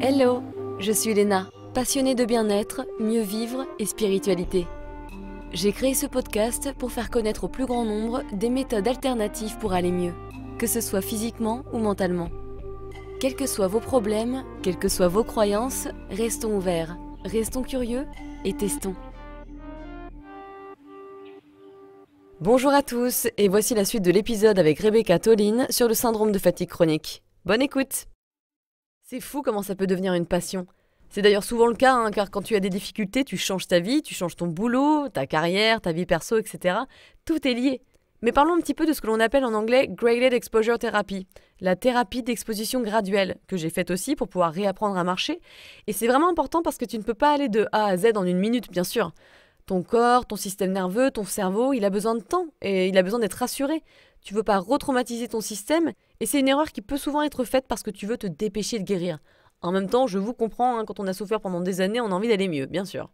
Hello, je suis Léna, passionnée de bien-être, mieux vivre et spiritualité. J'ai créé ce podcast pour faire connaître au plus grand nombre des méthodes alternatives pour aller mieux, que ce soit physiquement ou mentalement. Quels que soient vos problèmes, quelles que soient vos croyances, restons ouverts, restons curieux et testons. Bonjour à tous, et voici la suite de l'épisode avec Rebecca Tollin sur le syndrome de fatigue chronique. Bonne écoute! C'est fou comment ça peut devenir une passion. C'est d'ailleurs souvent le cas, car quand tu as des difficultés, tu changes ta vie, tu changes ton boulot, ta carrière, ta vie perso, etc. Tout est lié. Mais parlons un petit peu de ce que l'on appelle en anglais Graded Exposure Therapy, la thérapie d'exposition graduelle, que j'ai faite aussi pour pouvoir réapprendre à marcher. Et c'est vraiment important parce que tu ne peux pas aller de A à Z en une minute, bien sûr. Ton corps, ton système nerveux, ton cerveau, il a besoin de temps et il a besoin d'être rassuré. Tu veux pas retraumatiser ton système et c'est une erreur qui peut souvent être faite parce que tu veux te dépêcher de guérir. En même temps, je vous comprends, quand on a souffert pendant des années, on a envie d'aller mieux, bien sûr.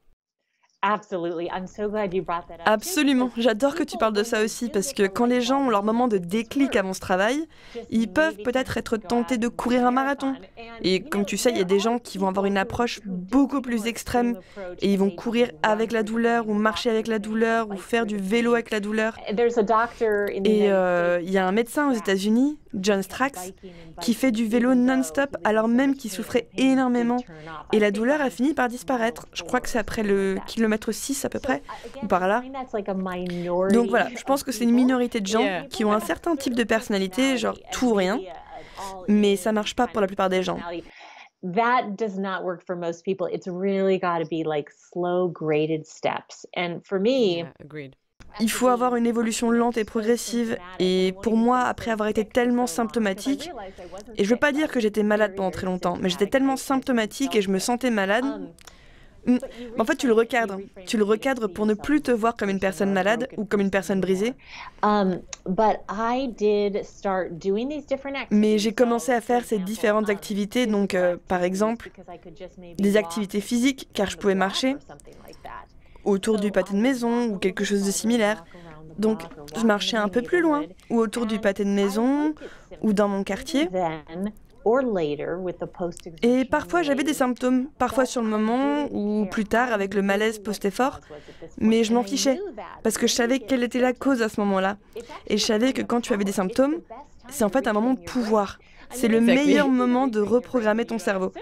Absolument, j'adore que tu parles de ça aussi, parce que quand les gens ont leur moment de déclic avant ce travail, ils peuvent peut-être être tentés de courir un marathon. Et comme tu sais, il y a des gens qui vont avoir une approche beaucoup plus extrême, et ils vont courir avec la douleur, ou marcher avec la douleur, ou faire du vélo avec la douleur. Et il y a un médecin aux États-Unis, John Strax, qui fait du vélo non-stop alors même qu'il souffrait énormément. Et la douleur a fini par disparaître. Je crois que c'est après le kilomètre 6 à peu près, ou par là. Donc voilà, je pense que c'est une minorité de gens qui ont un certain type de personnalité, genre tout ou rien, mais ça marche pas pour la plupart des gens. That does not work for most people. It's really got to be like slow graded steps. And for me, Agreed. Il faut avoir une évolution lente et progressive. Et pour moi, après avoir été tellement symptomatique, et je veux pas dire que j'étais malade pendant très longtemps, mais j'étais tellement symptomatique et je me sentais malade. En fait, tu le recadres. Tu le recadres pour ne plus te voir comme une personne malade ou comme une personne brisée. Mais j'ai commencé à faire ces différentes activités, donc par exemple, des activités physiques, car je pouvais marcher, autour du pâté de maison ou quelque chose de similaire. Donc, je marchais un peu plus loin, ou autour du pâté de maison, ou dans mon quartier. Et parfois, j'avais des symptômes, parfois sur le moment, ou plus tard avec le malaise post-effort. Mais je m'en fichais, parce que je savais quelle était la cause à ce moment-là. Et je savais que quand tu avais des symptômes, c'est en fait un moment de pouvoir. C'est le meilleur moment de reprogrammer ton cerveau.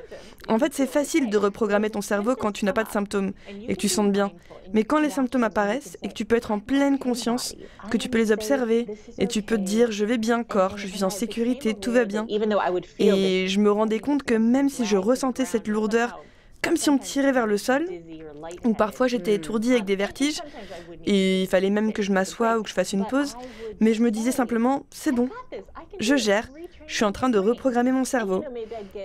En fait, c'est facile de reprogrammer ton cerveau quand tu n'as pas de symptômes et que tu sens bien. Mais quand les symptômes apparaissent et que tu peux être en pleine conscience, que tu peux les observer et tu peux te dire « je vais bien, corps, je suis en sécurité, tout va bien ». Et je me rendais compte que même si je ressentais cette lourdeur, comme si on me tirait vers le sol, ou parfois j'étais étourdie avec des vertiges, et il fallait même que je m'assoie ou que je fasse une pause, mais je me disais simplement « c'est bon, je gère, je suis en train de reprogrammer mon cerveau ».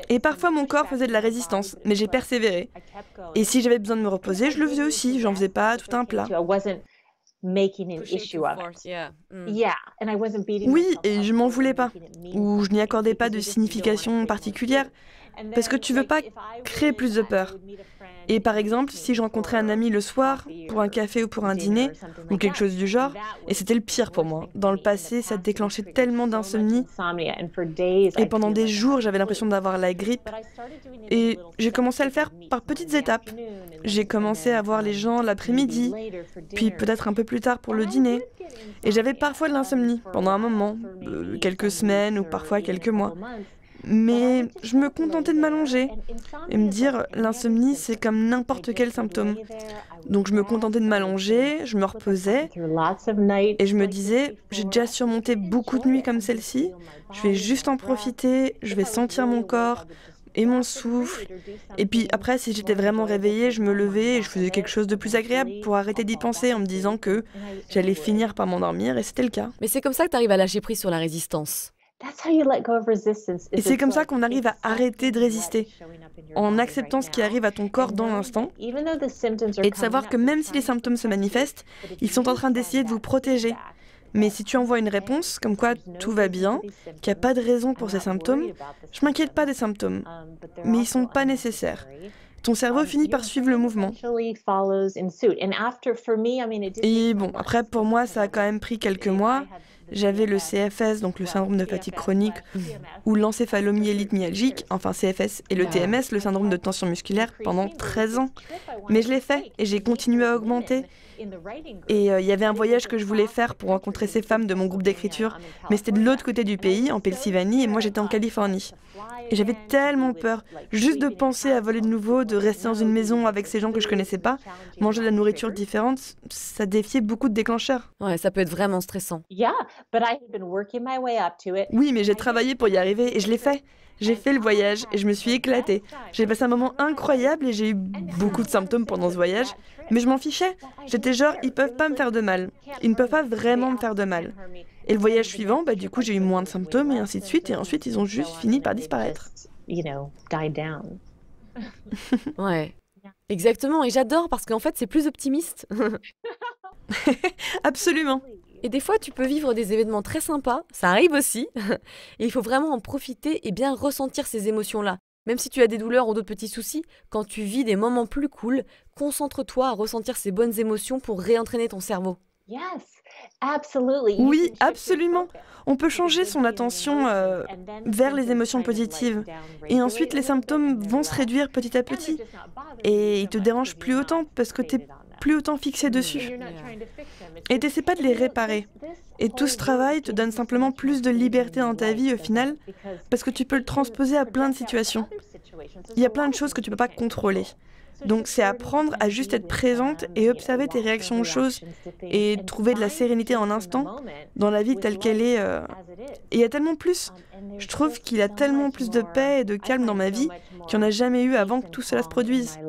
Et parfois mon corps faisait de la résistance, mais j'ai persévéré. Et si j'avais besoin de me reposer, je le faisais aussi, j'en faisais pas tout un plat. Oui, et je m'en voulais pas, ou je n'y accordais pas de signification particulière, parce que tu veux pas créer plus de peur. Et par exemple, si je rencontrais un ami le soir, pour un café ou pour un dîner, ou quelque chose du genre, et c'était le pire pour moi. Dans le passé, ça déclenchait tellement d'insomnie, et pendant des jours, j'avais l'impression d'avoir la grippe. Et j'ai commencé à le faire par petites étapes. J'ai commencé à voir les gens l'après-midi, puis peut-être un peu plus tard pour le dîner. Et j'avais parfois de l'insomnie, pendant un moment, quelques semaines ou parfois quelques mois. Mais je me contentais de m'allonger et me dire l'insomnie c'est comme n'importe quel symptôme. Donc je me contentais de m'allonger, je me reposais et je me disais j'ai déjà surmonté beaucoup de nuits comme celle-ci, je vais juste en profiter, je vais sentir mon corps et mon souffle. Et puis après si j'étais vraiment réveillée, je me levais et je faisais quelque chose de plus agréable pour arrêter d'y penser en me disant que j'allais finir par m'endormir et c'était le cas. Mais c'est comme ça que tu arrives à lâcher prise sur la résistance. Et c'est comme ça qu'on arrive à arrêter de résister, en acceptant ce qui arrive à ton corps dans l'instant, et de savoir que même si les symptômes se manifestent, ils sont en train d'essayer de vous protéger. Mais si tu envoies une réponse, comme quoi tout va bien, qu'il n'y a pas de raison pour ces symptômes, je m'inquiète pas des symptômes, mais ils ne sont pas nécessaires. Ton cerveau finit par suivre le mouvement. Et bon, après pour moi ça a quand même pris quelques mois. J'avais le CFS, donc le syndrome de fatigue chronique, ou l'encéphalomyélite myalgique, enfin CFS, et le TMS, le syndrome de tension musculaire, pendant 13 ans. Mais je l'ai fait et j'ai continué à augmenter. Et il y avait un voyage que je voulais faire pour rencontrer ces femmes de mon groupe d'écriture, mais c'était de l'autre côté du pays, en Pennsylvanie, et moi j'étais en Californie. Et j'avais tellement peur, juste de penser à voler de nouveau, de rester dans une maison avec ces gens que je connaissais pas, manger de la nourriture différente, ça défiait beaucoup de déclencheurs. Ouais, ça peut être vraiment stressant. Oui, mais j'ai travaillé pour y arriver et je l'ai fait. J'ai fait le voyage et je me suis éclatée. J'ai passé un moment incroyable et j'ai eu beaucoup de symptômes pendant ce voyage, mais je m'en fichais. J'étais genre, ils peuvent pas me faire de mal. Ils ne peuvent pas vraiment me faire de mal. Et le voyage suivant, du coup, j'ai eu moins de symptômes et ainsi de suite, et ensuite, ils ont juste fini par disparaître. Ouais, exactement, et j'adore parce qu'en fait, c'est plus optimiste. Absolument. Et des fois, tu peux vivre des événements très sympas, ça arrive aussi, et il faut vraiment en profiter et bien ressentir ces émotions-là. Même si tu as des douleurs ou d'autres petits soucis, quand tu vis des moments plus cool, concentre-toi à ressentir ces bonnes émotions pour réentraîner ton cerveau. Oui, absolument. On peut changer son attention vers les émotions positives. Et ensuite, les symptômes vont se réduire petit à petit. Et ils te dérangent plus autant parce que tu n'es plus autant fixé dessus. Et t'essaies pas de les réparer. Et tout ce travail te donne simplement plus de liberté dans ta vie au final, parce que tu peux le transposer à plein de situations. Il y a plein de choses que tu peux pas contrôler. Donc c'est apprendre à juste être présente et observer tes réactions aux choses et trouver de la sérénité en instant dans la vie telle qu'elle est. Et il y a tellement plus. Je trouve qu'il y a tellement plus de paix et de calme dans ma vie qu'il n'y en a jamais eu avant que tout cela se produise.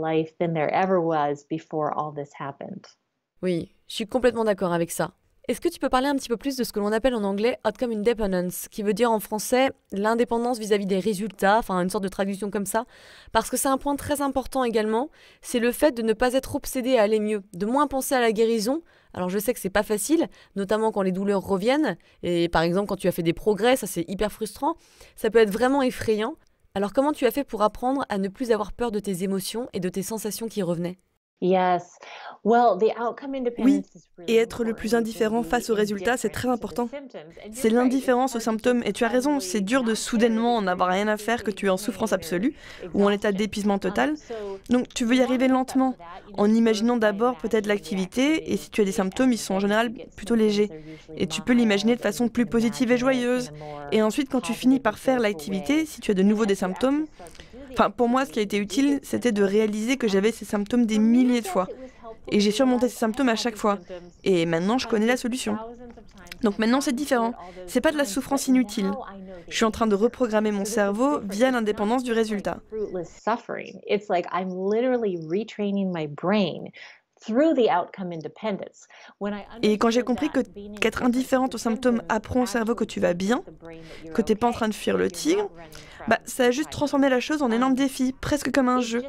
Oui, je suis complètement d'accord avec ça. Est-ce que tu peux parler un petit peu plus de ce que l'on appelle en anglais outcome independence, qui veut dire en français l'indépendance vis-à-vis des résultats, enfin une sorte de traduction comme ça, parce que c'est un point très important également, c'est le fait de ne pas être obsédé à aller mieux, de moins penser à la guérison. Alors je sais que c'est pas facile, notamment quand les douleurs reviennent, et par exemple quand tu as fait des progrès, ça c'est hyper frustrant, ça peut être vraiment effrayant. Alors comment tu as fait pour apprendre à ne plus avoir peur de tes émotions et de tes sensations qui revenaient ? Oui, et être le plus indifférent face aux résultats, c'est très important. C'est l'indifférence aux symptômes, et tu as raison, c'est dur de soudainement en avoir rien à faire que tu es en souffrance absolue ou en état d'épuisement total. Donc tu veux y arriver lentement, en imaginant d'abord peut-être l'activité, et si tu as des symptômes, ils sont en général plutôt légers. Et tu peux l'imaginer de façon plus positive et joyeuse. Et ensuite, quand tu finis par faire l'activité, si tu as de nouveau des symptômes, pour moi, ce qui a été utile, c'était de réaliser que j'avais ces symptômes des milliers de fois. Et j'ai surmonté ces symptômes à chaque fois. Et maintenant, je connais la solution. Donc maintenant, c'est différent. C'est pas de la souffrance inutile. Je suis en train de reprogrammer mon cerveau via l'indépendance du résultat. Et quand j'ai compris qu'être indifférente aux symptômes apprend au cerveau que tu vas bien, que t'es pas en train de fuir le tigre, ça a juste transformé la chose en énorme défi, presque comme un jeu,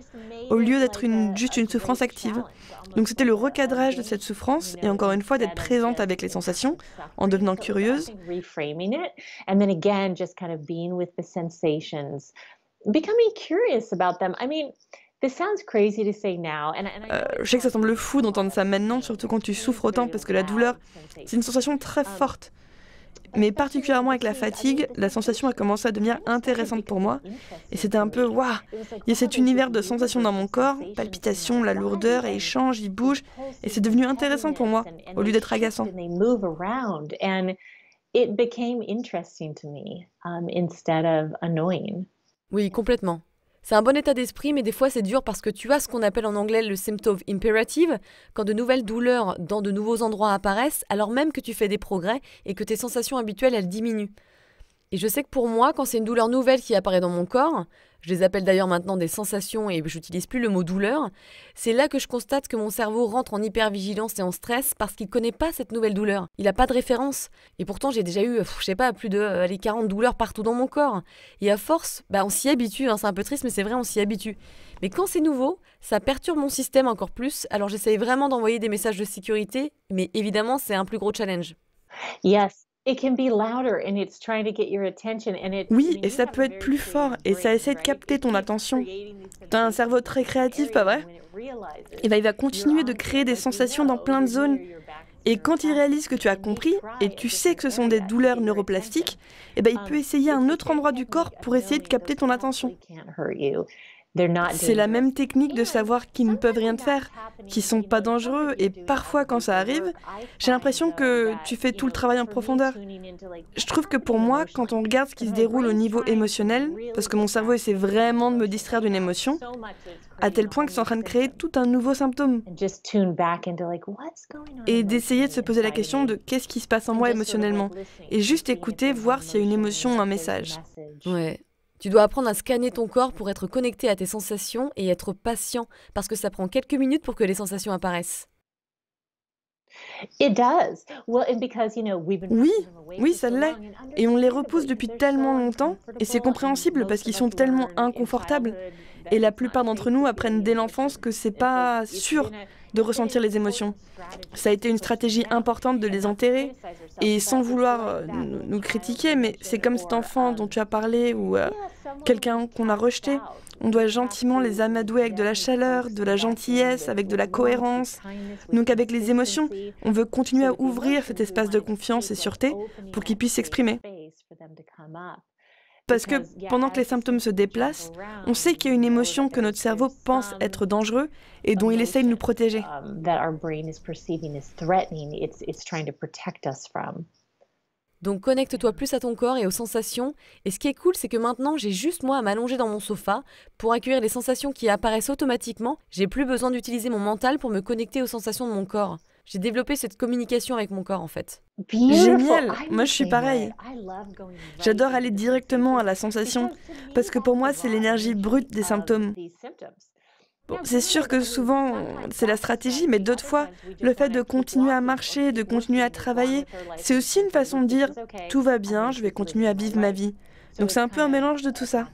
au lieu d'être juste une souffrance active. Donc c'était le recadrage de cette souffrance et encore une fois d'être présente avec les sensations en devenant curieuse. Je sais que ça semble fou d'entendre ça maintenant, surtout quand tu souffres autant parce que la douleur, c'est une sensation très forte. Mais particulièrement avec la fatigue, la sensation a commencé à devenir intéressante pour moi. Et c'était un peu, waouh, il y a cet univers de sensations dans mon corps, palpitations, la lourdeur, et il change, il bouge. Et c'est devenu intéressant pour moi, au lieu d'être agaçant. Oui, complètement. C'est un bon état d'esprit, mais des fois c'est dur parce que tu as ce qu'on appelle en anglais le symptom imperative, quand de nouvelles douleurs dans de nouveaux endroits apparaissent, alors même que tu fais des progrès et que tes sensations habituelles, elles diminuent. Et je sais que pour moi, quand c'est une douleur nouvelle qui apparaît dans mon corps, je les appelle d'ailleurs maintenant des sensations et j'utilise plus le mot douleur, c'est là que je constate que mon cerveau rentre en hypervigilance et en stress parce qu'il connaît pas cette nouvelle douleur. Il n'a pas de référence. Et pourtant, j'ai déjà eu, plus de 40 douleurs partout dans mon corps. Et à force, on s'y habitue, c'est un peu triste, mais c'est vrai, on s'y habitue. Mais quand c'est nouveau, ça perturbe mon système encore plus, alors j'essaye vraiment d'envoyer des messages de sécurité, mais évidemment, c'est un plus gros challenge. Oui, et ça peut être plus fort, et ça essaie de capter ton attention. T'as un cerveau très créatif, pas vrai ? Il va continuer de créer des sensations dans plein de zones. Et quand il réalise que tu as compris et tu sais que ce sont des douleurs neuroplastiques, eh ben, il peut essayer un autre endroit du corps pour essayer de capter ton attention. C'est la même technique de savoir qu'ils ne peuvent rien te faire, qu'ils sont pas dangereux, et parfois quand ça arrive, j'ai l'impression que tu fais tout le travail en profondeur. Je trouve que pour moi, quand on regarde ce qui se déroule au niveau émotionnel, parce que mon cerveau essaie vraiment de me distraire d'une émotion, à tel point que c'est en train de créer tout un nouveau symptôme. Et d'essayer de se poser la question de qu'est-ce qui se passe en moi émotionnellement, et juste écouter, voir s'il y a une émotion ou un message. Ouais. Tu dois apprendre à scanner ton corps pour être connecté à tes sensations et être patient, parce que ça prend quelques minutes pour que les sensations apparaissent. Oui, ça l'est. Et on les repousse depuis tellement longtemps, et c'est compréhensible parce qu'ils sont tellement inconfortables. Et la plupart d'entre nous apprennent dès l'enfance que c'est pas sûr de ressentir les émotions. Ça a été une stratégie importante de les enterrer. Et sans vouloir nous critiquer, mais c'est comme cet enfant dont tu as parlé ou quelqu'un qu'on a rejeté. On doit gentiment les amadouer avec de la chaleur, de la gentillesse, avec de la cohérence. Donc avec les émotions, on veut continuer à ouvrir cet espace de confiance et sûreté pour qu'ils puissent s'exprimer. Parce que pendant que les symptômes se déplacent, on sait qu'il y a une émotion que notre cerveau pense être dangereux et dont il essaye de nous protéger. Donc connecte-toi plus à ton corps et aux sensations. Et ce qui est cool, c'est que maintenant, j'ai juste moi à m'allonger dans mon sofa pour accueillir les sensations qui apparaissent automatiquement. J'ai plus besoin d'utiliser mon mental pour me connecter aux sensations de mon corps. J'ai développé cette communication avec mon corps en fait. Génial! Moi je suis pareil. J'adore aller directement à la sensation parce que pour moi c'est l'énergie brute des symptômes. Bon, c'est sûr que souvent c'est la stratégie, mais d'autres fois le fait de continuer à marcher, de continuer à travailler, c'est aussi une façon de dire tout va bien, je vais continuer à vivre ma vie. Donc c'est un peu un mélange de tout ça.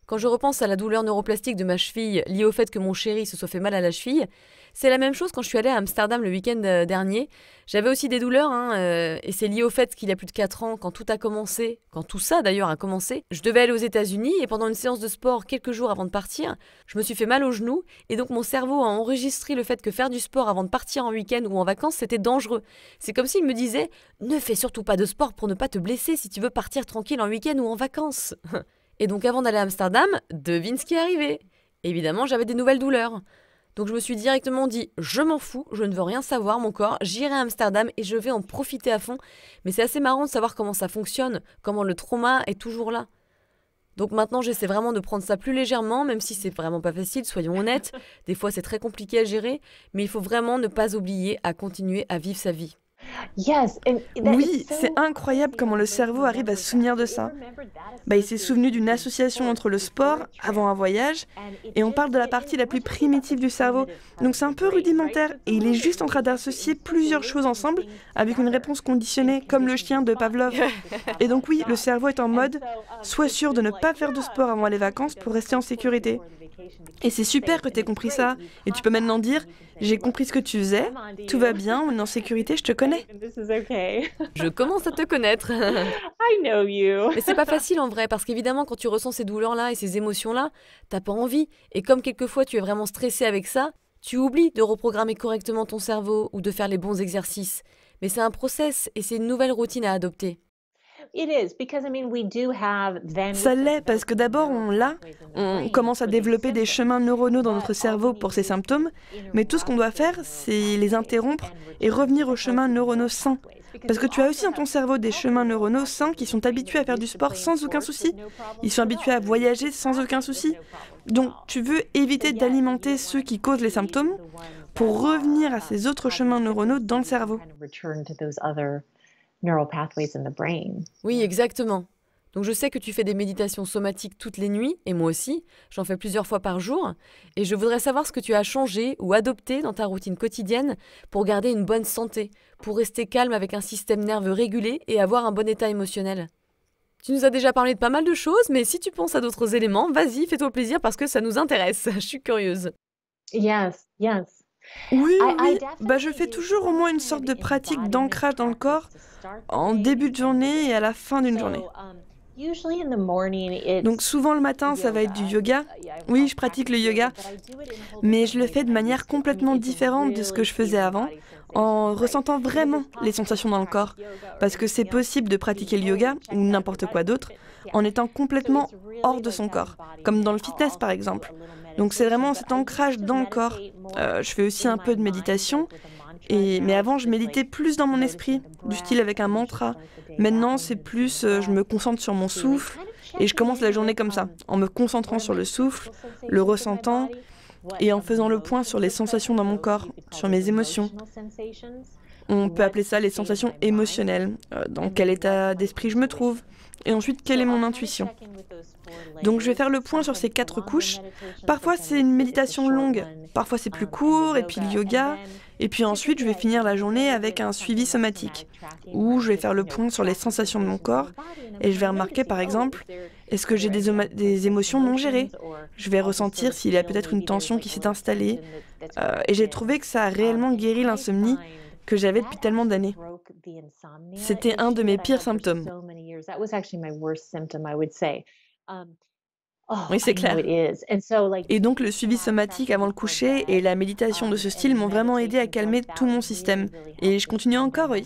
Quand je repense à la douleur neuroplastique de ma cheville liée au fait que mon chéri se soit fait mal à la cheville, c'est la même chose quand je suis allée à Amsterdam le week-end dernier. J'avais aussi des douleurs, et c'est lié au fait qu'il y a plus de 4 ans, quand tout a commencé, quand tout ça d'ailleurs a commencé, je devais aller aux États-Unis et pendant une séance de sport quelques jours avant de partir, je me suis fait mal au genou et donc mon cerveau a enregistré le fait que faire du sport avant de partir en week-end ou en vacances c'était dangereux. C'est comme s'il me disait « Ne fais surtout pas de sport pour ne pas te blesser si tu veux partir tranquille en week-end ou en vacances ». Et donc avant d'aller à Amsterdam, devine ce qui est arrivé. Évidemment, j'avais des nouvelles douleurs. Donc je me suis directement dit, je m'en fous, je ne veux rien savoir, mon corps, j'irai à Amsterdam et je vais en profiter à fond. Mais c'est assez marrant de savoir comment ça fonctionne, comment le trauma est toujours là. Donc maintenant, j'essaie vraiment de prendre ça plus légèrement, même si c'est vraiment pas facile, soyons honnêtes. Des fois, c'est très compliqué à gérer, mais il faut vraiment ne pas oublier à continuer à vivre sa vie. Oui, c'est incroyable comment le cerveau arrive à se souvenir de ça. Il s'est souvenu d'une association entre le sport avant un voyage, et on parle de la partie la plus primitive du cerveau. Donc c'est un peu rudimentaire, et il est juste en train d'associer plusieurs choses ensemble avec une réponse conditionnée, comme le chien de Pavlov. Et donc oui, le cerveau est en mode « sois sûr de ne pas faire de sport avant les vacances pour rester en sécurité ». Et c'est super que tu aies compris ça. Et tu peux maintenant dire « j'ai compris ce que tu faisais, tout va bien, on est en sécurité, je te connais ». Je commence à te connaître. Mais c'est pas facile en vrai, parce qu'évidemment, quand tu ressens ces douleurs-là et ces émotions-là, t'as pas envie. Et comme quelquefois tu es vraiment stressé avec ça, tu oublies de reprogrammer correctement ton cerveau ou de faire les bons exercices. Mais c'est un process et c'est une nouvelle routine à adopter. Ça l'est parce que d'abord on commence à développer des chemins neuronaux dans notre cerveau pour ces symptômes, mais tout ce qu'on doit faire, c'est les interrompre et revenir aux chemins neuronaux sains. Parce que tu as aussi dans ton cerveau des chemins neuronaux sains qui sont habitués à faire du sport sans aucun souci. Ils sont habitués à voyager sans aucun souci. Donc tu veux éviter d'alimenter ceux qui causent les symptômes pour revenir à ces autres chemins neuronaux dans le cerveau. Oui, exactement. Donc je sais que tu fais des méditations somatiques toutes les nuits, et moi aussi, j'en fais plusieurs fois par jour, et je voudrais savoir ce que tu as changé ou adopté dans ta routine quotidienne pour garder une bonne santé, pour rester calme avec un système nerveux régulé et avoir un bon état émotionnel. Tu nous as déjà parlé de pas mal de choses, mais si tu penses à d'autres éléments, vas-y, fais-toi plaisir parce que ça nous intéresse, je suis curieuse. Oui, je fais toujours au moins une sorte de pratique d'ancrage dans le corps en début de journée et à la fin d'une journée. Donc souvent le matin, ça va être du yoga. Oui, je pratique le yoga, mais je le fais de manière complètement différente de ce que je faisais avant, en ressentant vraiment les sensations dans le corps. Parce que c'est possible de pratiquer le yoga, ou n'importe quoi d'autre, en étant complètement hors de son corps, comme dans le fitness par exemple. Donc c'est vraiment cet ancrage dans le corps. Je fais aussi un peu de méditation, mais avant je méditais plus dans mon esprit, du style avec un mantra. Maintenant c'est plus, je me concentre sur mon souffle, et je commence la journée comme ça, en me concentrant sur le souffle, le ressentant, et en faisant le point sur les sensations dans mon corps, sur mes émotions. On peut appeler ça les sensations émotionnelles, dans quel état d'esprit je me trouve, et ensuite quelle est mon intuition. Donc je vais faire le point sur ces 4 couches. Parfois c'est une méditation longue, parfois c'est plus court, et puis le yoga, et puis ensuite je vais finir la journée avec un suivi somatique, où je vais faire le point sur les sensations de mon corps, et je vais remarquer par exemple, est-ce que j'ai des émotions non gérées? Je vais ressentir s'il y a peut-être une tension qui s'est installée, et j'ai trouvé que ça a réellement guéri l'insomnie que j'avais depuis tellement d'années. C'était un de mes pires symptômes. Oui, c'est clair. Et donc le suivi somatique avant le coucher et la méditation de ce style m'ont vraiment aidé à calmer tout mon système. Et je continue encore, oui.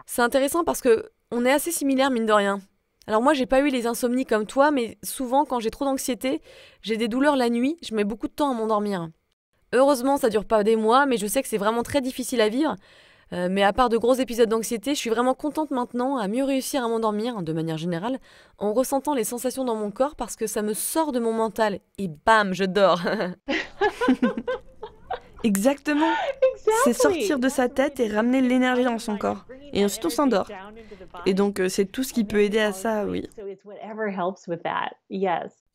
C'est intéressant parce que on est assez similaires, mine de rien. Alors moi, j'ai pas eu les insomnies comme toi, mais souvent, quand j'ai trop d'anxiété, j'ai des douleurs la nuit, je mets beaucoup de temps à m'endormir. Heureusement, ça dure pas des mois, mais je sais que c'est vraiment très difficile à vivre. Mais à part de gros épisodes d'anxiété, je suis vraiment contente maintenant à mieux réussir à m'endormir, de manière générale, en ressentant les sensations dans mon corps parce que ça me sort de mon mental. Et bam, je dors. Exactement. C'est sortir de sa tête et ramener l'énergie dans son corps. Et ensuite on s'endort. Et donc c'est tout ce qui peut aider à ça, oui.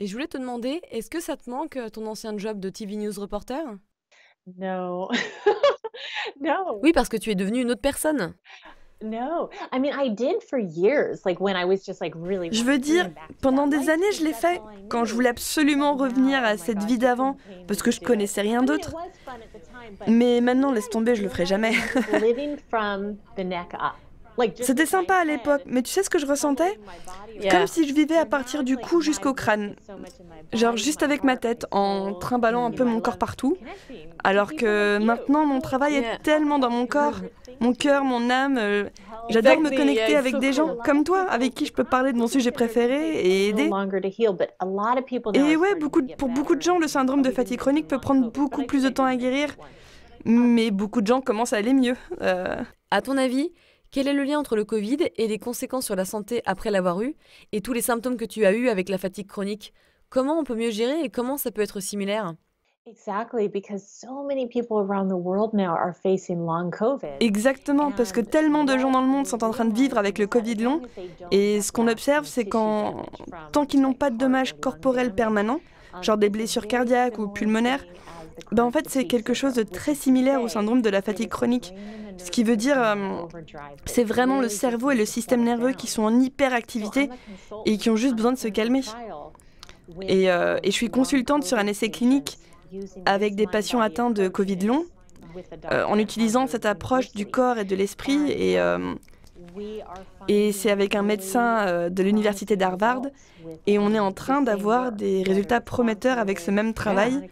Et je voulais te demander, est-ce que ça te manque ton ancien job de TV News reporter? No. Oui, parce que tu es devenue une autre personne. Je veux dire, pendant des années, je l'ai fait, quand je voulais absolument revenir à cette vie d'avant, parce que je connaissais rien d'autre. Mais maintenant, laisse tomber, je le ferai jamais. C'était sympa à l'époque, mais tu sais ce que je ressentais? Comme si je vivais à partir du cou jusqu'au crâne. Genre juste avec ma tête, en trimballant un peu mon corps partout. Alors que maintenant, mon travail est tellement dans mon corps, mon cœur, mon âme. J'adore me connecter avec des gens comme toi, avec qui je peux parler de mon sujet préféré et aider. Et ouais, pour beaucoup de gens, le syndrome de fatigue chronique peut prendre beaucoup plus de temps à guérir. Mais beaucoup de gens commencent à aller mieux. À ton avis, quel est le lien entre le Covid et les conséquences sur la santé après l'avoir eu, et tous les symptômes que tu as eus avec la fatigue chronique? Comment on peut mieux gérer et comment ça peut être similaire? Exactement, parce que tellement de gens dans le monde sont en train de vivre avec le Covid long, et ce qu'on observe, c'est tant qu'ils n'ont pas de dommages corporels permanents, genre des blessures cardiaques ou pulmonaires, en fait, c'est quelque chose de très similaire au syndrome de la fatigue chronique. Ce qui veut dire, c'est vraiment le cerveau et le système nerveux qui sont en hyperactivité et qui ont juste besoin de se calmer. Et je suis consultante sur un essai clinique avec des patients atteints de Covid long, en utilisant cette approche du corps et de l'esprit. Et c'est avec un médecin de l'université d'Harvard. Et on est en train d'avoir des résultats prometteurs avec ce même travail,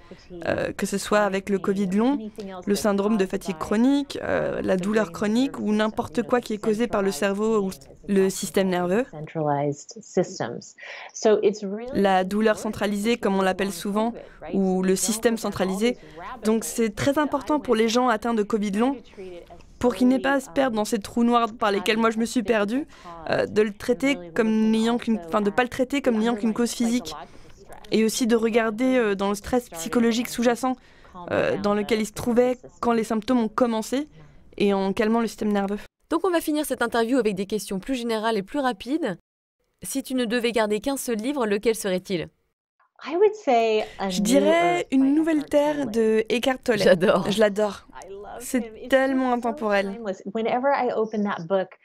que ce soit avec le Covid long, le syndrome de fatigue chronique, la douleur chronique ou n'importe quoi qui est causé par le cerveau ou le système nerveux. La douleur centralisée, comme on l'appelle souvent, ou le système centralisé. Donc c'est très important pour les gens atteints de Covid long, pour qu'ils n'aient pas à se perdre dans ces trous noirs par lesquels moi je me suis perdue, de le traiter comme de pas le traiter comme n'ayant qu'une cause physique, et aussi de regarder dans le stress psychologique sous-jacent dans lequel il se trouvait quand les symptômes ont commencé, et en calmant le système nerveux. Donc on va finir cette interview avec des questions plus générales et plus rapides. Si tu ne devais garder qu'un seul livre, lequel serait-il? Je dirais Une nouvelle terre de Eckhart Tolle. J'adore. Je l'adore. C'est tellement intemporel.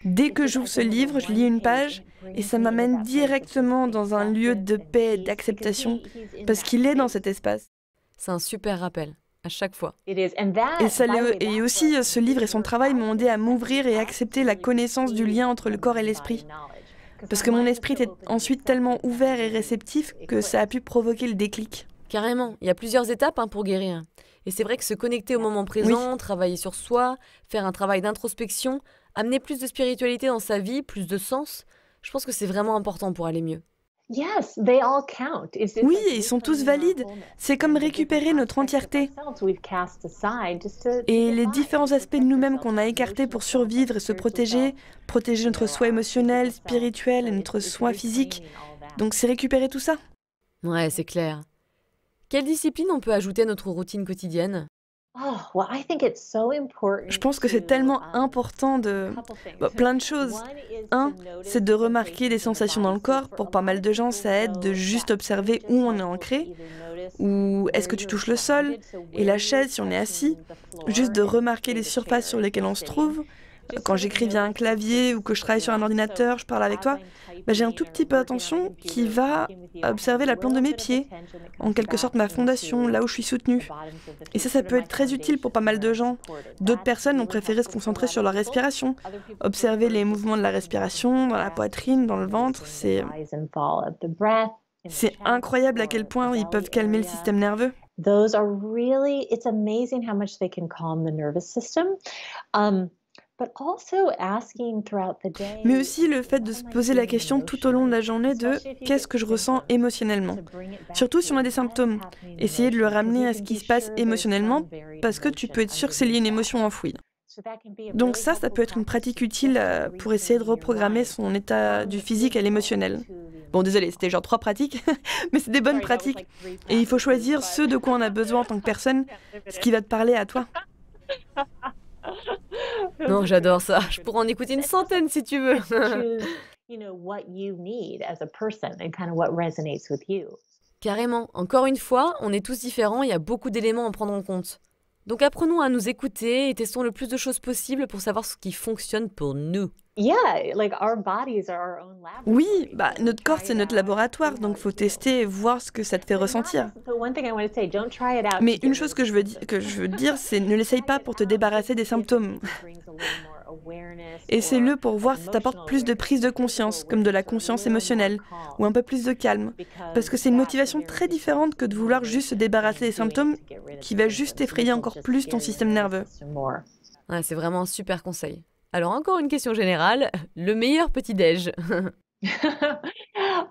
Dès que j'ouvre ce livre, je lis une page et ça m'amène directement dans un lieu de paix et d'acceptation parce qu'il est dans cet espace. C'est un super rappel. à chaque fois. Et aussi, ce livre et son travail m'ont aidé à m'ouvrir et accepter la connaissance du lien entre le corps et l'esprit. Parce que mon esprit était ensuite tellement ouvert et réceptif que ça a pu provoquer le déclic. Carrément, il y a plusieurs étapes pour guérir. Et c'est vrai que se connecter au moment présent, travailler sur soi, faire un travail d'introspection, amener plus de spiritualité dans sa vie, plus de sens, je pense que c'est vraiment important pour aller mieux. Oui, ils sont tous valides. C'est comme récupérer notre entièreté. Et les différents aspects de nous-mêmes qu'on a écartés pour survivre et se protéger notre soi émotionnel, spirituel et notre soi physique. Donc c'est récupérer tout ça. Ouais, c'est clair. Quelle discipline on peut ajouter à notre routine quotidienne ? Je pense que c'est tellement important de... plein de choses. Un, c'est de remarquer les sensations dans le corps. Pour pas mal de gens, ça aide de juste observer où on est ancré. Ou est-ce que tu touches le sol et la chaise si on est assis. Juste de remarquer les surfaces sur lesquelles on se trouve. Quand j'écris via un clavier ou que je travaille sur un ordinateur, je parle avec toi, j'ai un tout petit peu d'attention qui va observer la plante de mes pieds, en quelque sorte ma fondation, là où je suis soutenue. Et ça peut être très utile pour pas mal de gens. D'autres personnes ont préféré se concentrer sur leur respiration, observer les mouvements de la respiration, dans la poitrine, dans le ventre. C'est incroyable à quel point ils peuvent calmer le système nerveux. It's amazing how much they can calm the nervous system. Mais aussi le fait de se poser la question tout au long de la journée de qu'est-ce que je ressens émotionnellement. Surtout si on a des symptômes. Essayer de le ramener à ce qui se passe émotionnellement parce que tu peux être sûr que c'est lié à une émotion enfouie. Donc ça peut être une pratique utile pour essayer de reprogrammer son état du physique à l'émotionnel. Bon, désolé, c'était genre 3 pratiques, mais c'est des bonnes pratiques. Et il faut choisir ce de quoi on a besoin en tant que personne, ce qui va te parler à toi. Non, j'adore ça. Je pourrais en écouter une centaine si tu veux. Carrément. Encore une fois, on est tous différents, il y a beaucoup d'éléments à prendre en compte. Donc apprenons à nous écouter et testons le plus de choses possibles pour savoir ce qui fonctionne pour nous. Oui, notre corps c'est notre laboratoire, donc faut tester et voir ce que ça te fait ressentir. Mais une chose que je veux dire, c'est ne l'essaye pas pour te débarrasser des symptômes. Essaie-le pour voir si t'apporte plus de prise de conscience, comme de la conscience émotionnelle, ou un peu plus de calme. Parce que c'est une motivation très différente que de vouloir juste se débarrasser des symptômes, qui va juste effrayer encore plus ton système nerveux. Ouais, c'est vraiment un super conseil. Alors encore une question générale, le meilleur petit-déj.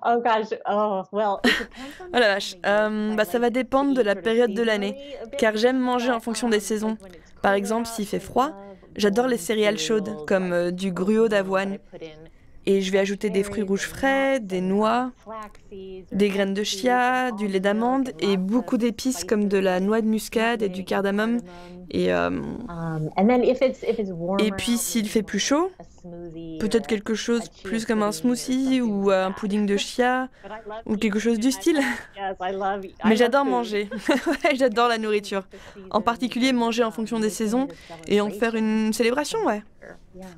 Oh la vache, ça va dépendre de la période de l'année, car j'aime manger en fonction des saisons. Par exemple, s'il fait froid, j'adore les céréales chaudes, comme du gruau d'avoine. Et je vais ajouter des fruits rouges frais, des noix, des graines de chia, du lait d'amande et beaucoup d'épices comme de la noix de muscade et du cardamome. Et puis s'il fait plus chaud, peut-être quelque chose plus comme un smoothie ou un pudding de chia ou quelque chose du style. Mais j'adore manger, j'adore la nourriture. En particulier manger en fonction des saisons et en faire une célébration, ouais.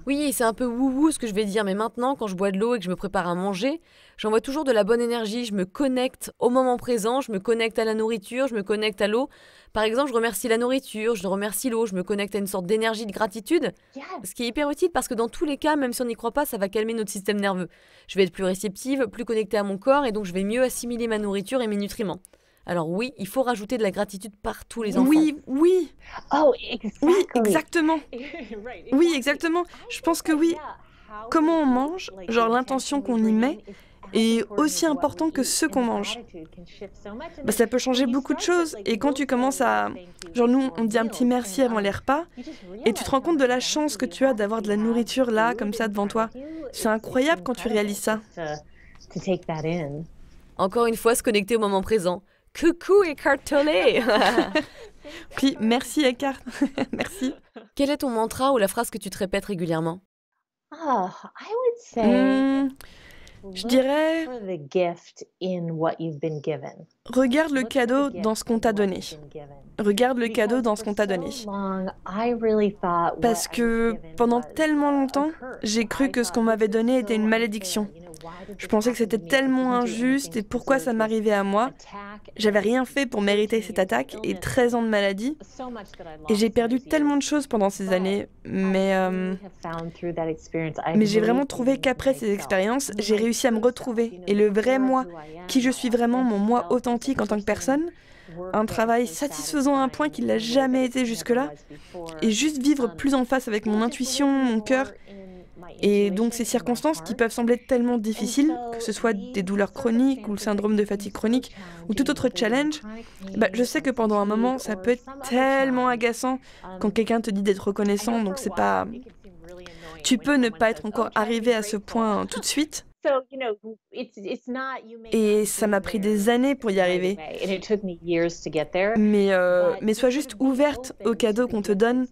Oui, c'est un peu wouhou ce que je vais dire, mais maintenant, quand je bois de l'eau et que je me prépare à manger, j'envoie toujours de la bonne énergie, je me connecte au moment présent, je me connecte à la nourriture, je me connecte à l'eau. Par exemple, je remercie la nourriture, je remercie l'eau, je me connecte à une sorte d'énergie de gratitude, ce qui est hyper utile parce que dans tous les cas, même si on n'y croit pas, ça va calmer notre système nerveux. Je vais être plus réceptive, plus connectée à mon corps et donc je vais mieux assimiler ma nourriture et mes nutriments. Alors oui, il faut rajouter de la gratitude par tous les enfants. Oui. Oui, exactement. Right. Oui, exactement. Je pense que oui. Comment on mange, genre l'intention qu'on y met, est aussi important que ce qu'on mange. Ça peut changer beaucoup de choses. Et quand tu commences à... Genre nous, on dit un petit merci avant les repas, et tu te rends compte de la chance que tu as d'avoir de la nourriture là, comme ça, devant toi. C'est incroyable quand tu réalises ça. Encore une fois, se connecter au moment présent. Coucou Eckhart Tolle. Puis merci Eckhart. Merci. Quel est ton mantra ou la phrase que tu te répètes régulièrement? Je dirais, regarde le cadeau dans ce qu'on t'a donné. Regarde le cadeau dans ce qu'on t'a donné. Parce que pendant tellement longtemps, j'ai cru que ce qu'on m'avait donné était une malédiction. Je pensais que c'était tellement injuste et pourquoi ça m'arrivait à moi. J'avais rien fait pour mériter cette attaque et 13 ans de maladie. Et j'ai perdu tellement de choses pendant ces années, mais j'ai vraiment trouvé qu'après ces expériences, j'ai réussi à me retrouver. Et le vrai moi, qui je suis vraiment, mon moi authentique en tant que personne, un travail satisfaisant à un point qu'il n'a jamais été jusque-là, et juste vivre plus en face avec mon intuition, mon cœur. Et donc ces circonstances qui peuvent sembler tellement difficiles, que ce soit des douleurs chroniques ou le syndrome de fatigue chronique ou tout autre challenge, je sais que pendant un moment ça peut être tellement agaçant quand quelqu'un te dit d'être reconnaissant, donc c'est pas... Tu peux ne pas être encore arrivé à ce point tout de suite. Et ça m'a pris des années pour y arriver. Mais sois juste ouverte aux cadeaux qu'on te donne,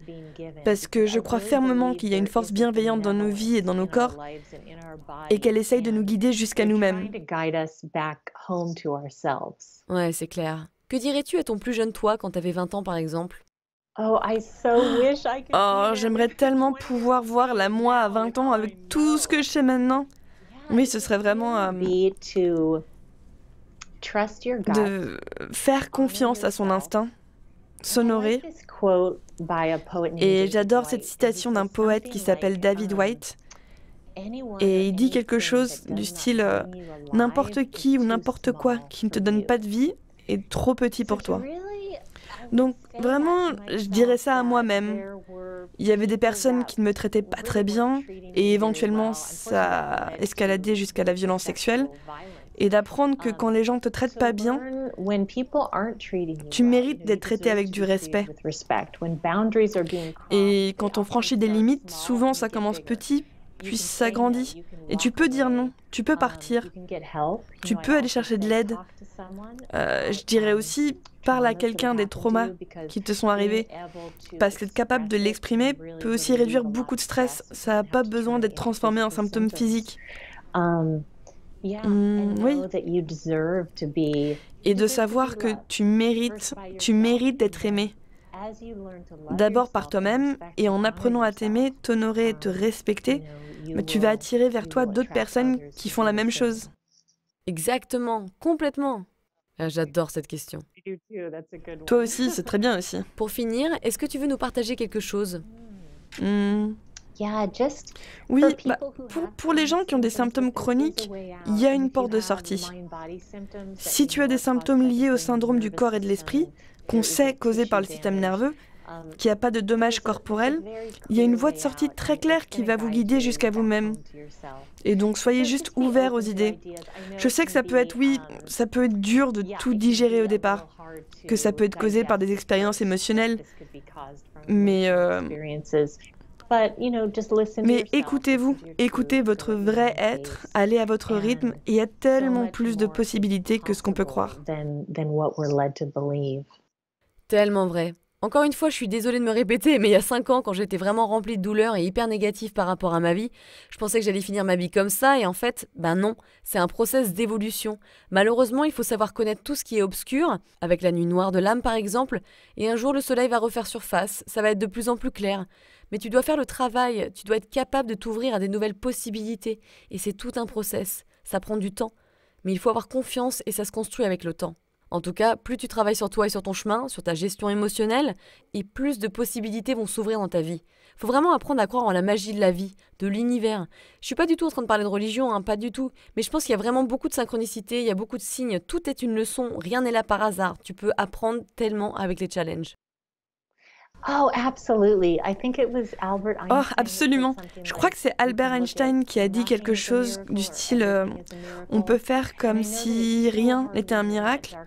parce que je crois fermement qu'il y a une force bienveillante dans nos vies et dans nos corps, et qu'elle essaye de nous guider jusqu'à nous-mêmes. Ouais, c'est clair. Que dirais-tu à ton plus jeune toi quand t'avais 20 ans par exemple? Oh, j'aimerais tellement pouvoir voir la moi à 20 ans avec tout ce que je sais maintenant. Oui, ce serait vraiment de faire confiance à son instinct, s'honorer. Et j'adore cette citation d'un poète qui s'appelle David Whyte. Et il dit quelque chose du style n'importe qui ou n'importe quoi qui ne te donne pas de vie est trop petit pour toi. Donc vraiment, je dirais ça à moi-même. Il y avait des personnes qui ne me traitaient pas très bien et éventuellement ça a escaladé jusqu'à la violence sexuelle. Et d'apprendre que quand les gens te traitent pas bien, tu mérites d'être traité avec du respect. Et quand on franchit des limites, souvent ça commence petit, puis ça grandit. Et tu peux dire non, tu peux partir, tu peux aller chercher de l'aide. Je dirais aussi, parle à quelqu'un des traumas qui te sont arrivés, parce qu'être capable de l'exprimer peut aussi réduire beaucoup de stress. Ça n'a pas besoin d'être transformé en symptômes physiques. Oui. Et de savoir que tu mérites d'être aimé. D'abord par toi-même, et en apprenant à t'aimer, t'honorer et te respecter, tu vas attirer vers toi d'autres personnes qui font la même chose. Exactement, complètement. Ah, j'adore cette question. Toi aussi, c'est très bien aussi. Pour finir, est-ce que tu veux nous partager quelque chose? Oui, pour les gens qui ont des symptômes chroniques, il y a une porte de sortie. Si tu as des symptômes liés au syndrome du corps et de l'esprit, qu'on sait causé par le système nerveux, qu'il n'y a pas de dommages corporels, il y a une voie de sortie très claire qui va vous guider jusqu'à vous-même. Et donc soyez juste ouverts aux idées. Je sais que ça peut être dur de tout digérer au départ, que ça peut être causé par des expériences émotionnelles, mais écoutez-vous, écoutez votre vrai être, allez à votre rythme, et il y a tellement plus de possibilités que ce qu'on peut croire. Tellement vrai. Encore une fois, je suis désolée de me répéter, mais il y a 5 ans, quand j'étais vraiment remplie de douleurs et hyper négative par rapport à ma vie, je pensais que j'allais finir ma vie comme ça, et en fait, non, c'est un process d'évolution. Malheureusement, il faut savoir connaître tout ce qui est obscur, avec la nuit noire de l'âme par exemple, et un jour le soleil va refaire surface, ça va être de plus en plus clair. Mais tu dois faire le travail, tu dois être capable de t'ouvrir à des nouvelles possibilités, et c'est tout un process, ça prend du temps. Mais il faut avoir confiance et ça se construit avec le temps. En tout cas, plus tu travailles sur toi et sur ton chemin, sur ta gestion émotionnelle, et plus de possibilités vont s'ouvrir dans ta vie. Faut vraiment apprendre à croire en la magie de la vie, de l'univers. Je suis pas du tout en train de parler de religion, pas du tout, mais je pense qu'il y a vraiment beaucoup de synchronicité, il y a beaucoup de signes, tout est une leçon, rien n'est là par hasard. Tu peux apprendre tellement avec les challenges. Oh, absolument. Je crois que c'est Albert Einstein qui a dit quelque chose du style on peut faire comme si rien n'était un miracle,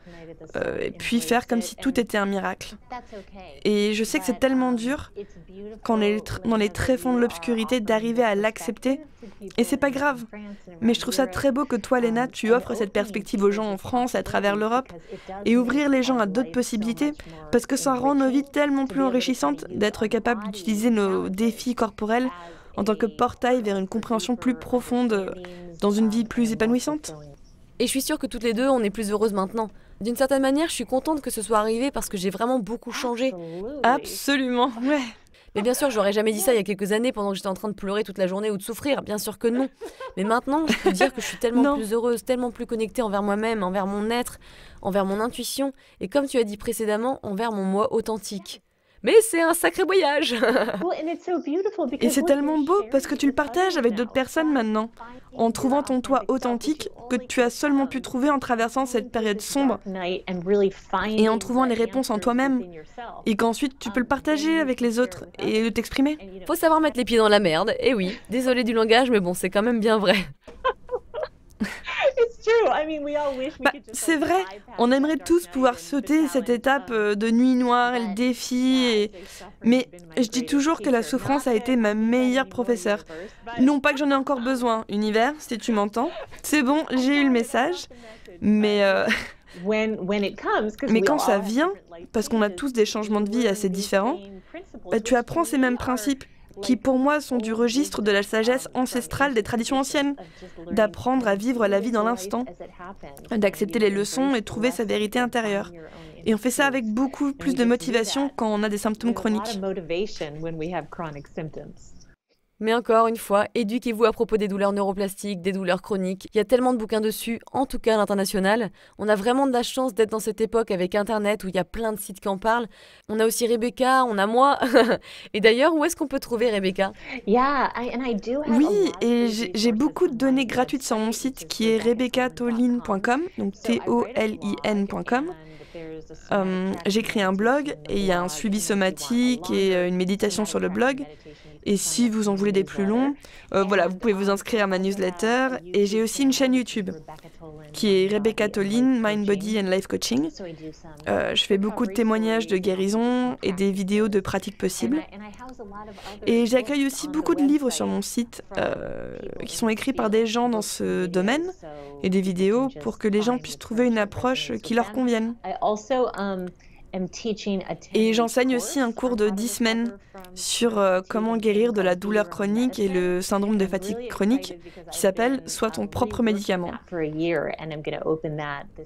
et puis faire comme si tout était un miracle. Et je sais que c'est tellement dur, quand on est dans les tréfonds de l'obscurité, d'arriver à l'accepter. Et c'est pas grave. Mais je trouve ça très beau que toi, Léna, tu offres cette perspective aux gens en France, à travers l'Europe, et ouvrir les gens à d'autres possibilités, parce que ça rend nos vies tellement plus enrichissantes d'être capable d'utiliser nos défis corporels en tant que portail vers une compréhension plus profonde dans une vie plus épanouissante. Et je suis sûre que toutes les deux, on est plus heureuses maintenant. D'une certaine manière, je suis contente que ce soit arrivé parce que j'ai vraiment beaucoup changé. Absolument, ouais. Mais bien sûr, j'aurais jamais dit ça il y a quelques années pendant que j'étais en train de pleurer toute la journée ou de souffrir, bien sûr que non. Mais maintenant, je peux dire que je suis tellement plus heureuse, tellement plus connectée envers moi-même, envers mon être, envers mon intuition, et comme tu as dit précédemment, envers mon moi authentique. Mais c'est un sacré voyage. Et c'est tellement beau parce que tu le partages avec d'autres personnes maintenant, en trouvant ton toi authentique que tu as seulement pu trouver en traversant cette période sombre et en trouvant les réponses en toi-même et qu'ensuite tu peux le partager avec les autres et t'exprimer. Faut savoir mettre les pieds dans la merde, et oui, désolé du langage, mais bon, c'est quand même bien vrai. C'est vrai, on aimerait tous pouvoir sauter cette étape de nuit noire et le défi, mais je dis toujours que la souffrance a été ma meilleure professeure. Non pas que j'en ai encore besoin, univers, si tu m'entends. C'est bon, j'ai eu le message, mais quand ça vient, parce qu'on a tous des changements de vie assez différents, tu apprends ces mêmes principes qui pour moi sont du registre de la sagesse ancestrale des traditions anciennes, d'apprendre à vivre la vie dans l'instant, d'accepter les leçons et de trouver sa vérité intérieure. Et on fait ça avec beaucoup plus de motivation quand on a des symptômes chroniques. Mais encore une fois, éduquez-vous à propos des douleurs neuroplastiques, des douleurs chroniques. Il y a tellement de bouquins dessus, en tout cas à l'international. On a vraiment de la chance d'être dans cette époque avec Internet où il y a plein de sites qui en parlent. On a aussi Rebecca, on a moi. Et d'ailleurs, où est-ce qu'on peut trouver Rebecca? Oui, et j'ai beaucoup de données gratuites sur mon site qui est rebeccatoline.com, donc TOLIN.com. J'écris un blog et il y a un suivi somatique et une méditation sur le blog. Et si vous en voulez des plus longs, voilà, vous pouvez vous inscrire à ma newsletter. Et j'ai aussi une chaîne YouTube qui est Rebecca Toline, Mind, Body and Life Coaching. Je fais beaucoup de témoignages de guérison et des vidéos de pratiques possibles. Et j'accueille aussi beaucoup de livres sur mon site qui sont écrits par des gens dans ce domaine et des vidéos pour que les gens puissent trouver une approche qui leur convienne. Et j'enseigne aussi un cours de 10 semaines sur comment guérir de la douleur chronique et le syndrome de fatigue chronique qui s'appelle « Sois ton propre médicament ».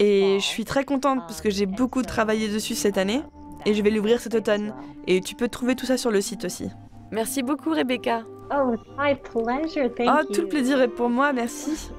Et je suis très contente parce que j'ai beaucoup travaillé dessus cette année et je vais l'ouvrir cet automne. Et tu peux trouver tout ça sur le site aussi. Merci beaucoup Rebecca. Oh, tout le plaisir est pour moi, merci.